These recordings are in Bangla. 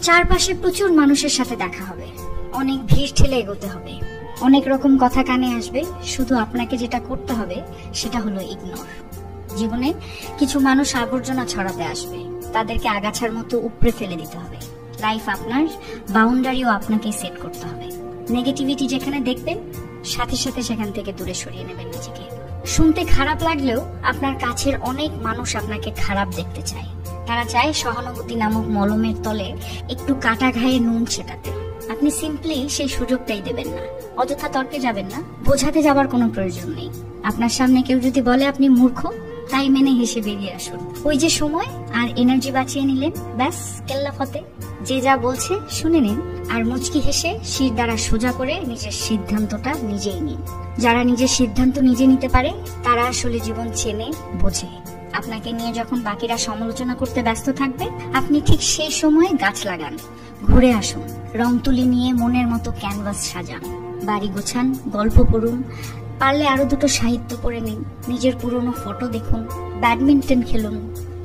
চারপাশে প্রচুর মানুষের সাথে দেখা হবে, অনেক ভিড় ঠেলে এগোতে হবে, অনেক রকম কথা কানে আসবে। শুধু আপনাকে যেটা করতে হবে সেটা হলো ইগনোর। জীবনে কিছু মানুষ আবর্জনা ছড়াতে আসবে, তাদেরকে আগাছার মতো উপড়ে ফেলে দিতে হবে। লাইফ আপনার, বাউন্ডারিও আপনাকে সেট করতে হবে। নেগেটিভিটি যেখানে দেখবেন সাথে সাথে সেখান থেকে দূরে সরিয়ে নেবেন নিজেকে। শুনতে খারাপ লাগলেও আপনার কাছের অনেক মানুষ আপনাকে খারাপ দেখতে চায়। তারা চায় সহানুভূতি নামক মলমের তলে একটু কাটা ঘায়ে নুন ছেটাতে। আপনি সিম্পলি সেই সুযোগটাই দেবেন না। অযথা তর্কে যাবেন না, বোঝাতে যাবার কোনো প্রয়োজন নেই। আপনার সামনে কেউ যদি বলে আপনি মূর্খ, তাই মেনে হেসে বেরিয়ে আসুন। ওই যে সময় আর এনার্জি বাঁচিয়ে নিলেন, ব্যাস কেল্লা ফতে। যে যা বলছে শুনে নিন আর মুচকি হেসে শির দ্বারা সোজা করে নিজের সিদ্ধান্তটা নিজেই নিন। যারা নিজের সিদ্ধান্ত নিজে নিতে পারে তারা আসলে জীবন চেনে বোঝে। আপনাকে নিয়ে যখন বাকিরা সমালোচনা করতে ব্যস্ত থাকবে, আপনি ঠিক সেই সময় গাছ লাগান, ঘুরে আসুন, রং তুলি নিয়ে মনের মতো ক্যানভাস সাজান, বাড়ি গোছান, গল্প পড়ুন, পারলে আরো দুটো সাহিত্য পড়ে নিন, নিজের পুরনো ফটো দেখুন, ব্যাডমিন্টন খেলুন,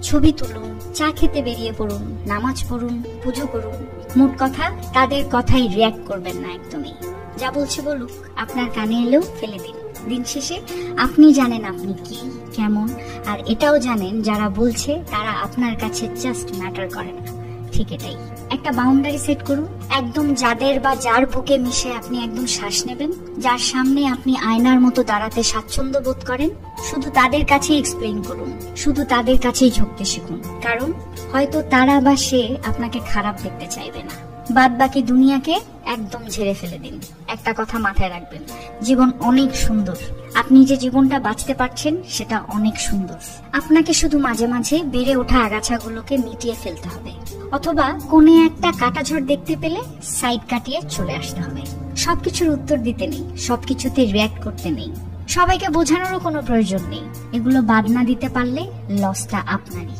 ছবি তুলুন, চা খেতে বেরিয়ে পড়ুন, নামাজ পড়ুন, পুজো করুন। মোট কথা, তাদের কথাই রিয়াক্ট করবেন না একদমই। যা বলছে বলুক, আপনার কানে এলেও ফেলে দিন। দিন শেষে আপনি জানেন আপনি কি, কেমন, আর এটাও জানেন যারা বলছে তারা আপনার কাছে জাস্ট ম্যাটার করে না। ঠিক এটাই। একটা বাউন্ডারি সেট করুন, একদম যাদের বা যার বুকে মিশে আপনি একদম শ্বাস নেবেন, যার সামনে আপনি আয়নার মতো দাঁড়াতে স্বাচ্ছন্দ্য বোধ করেন, শুধু তাদের কাছেই এক্সপ্লেইন করুন, শুধু তাদের কাছেই ঝুঁকতে শিখুন। কারণ হয়তো তারা বা সে আপনাকে খারাপ দেখতে চাইবে না। বাদ বাকি দুনিয়াকে একদম ঝেড়ে ফেলে দিন। একটা কথা মাথায় রাখবেন, জীবন অনেক সুন্দর। আপনি যে জীবনটা বাঁচতে পারছেন সেটা অনেক সুন্দর। আপনাকে শুধু মাঝে মাঝে বেড়ে ওঠা আগাছাগুলোকে মিটিয়ে ফেলতে হবে, অথবা কোনে একটা কাটাঝড় দেখতে পেলে সাইড কাটিয়ে চলে আসতে হবে। সবকিছুর উত্তর দিতে নেই, সবকিছুতে রিঅ্যাক্ট করতে নেই, সবাইকে বোঝানোরও কোনো প্রয়োজন নেই। এগুলো বাদ না দিতে পারলে লসটা আপনারই।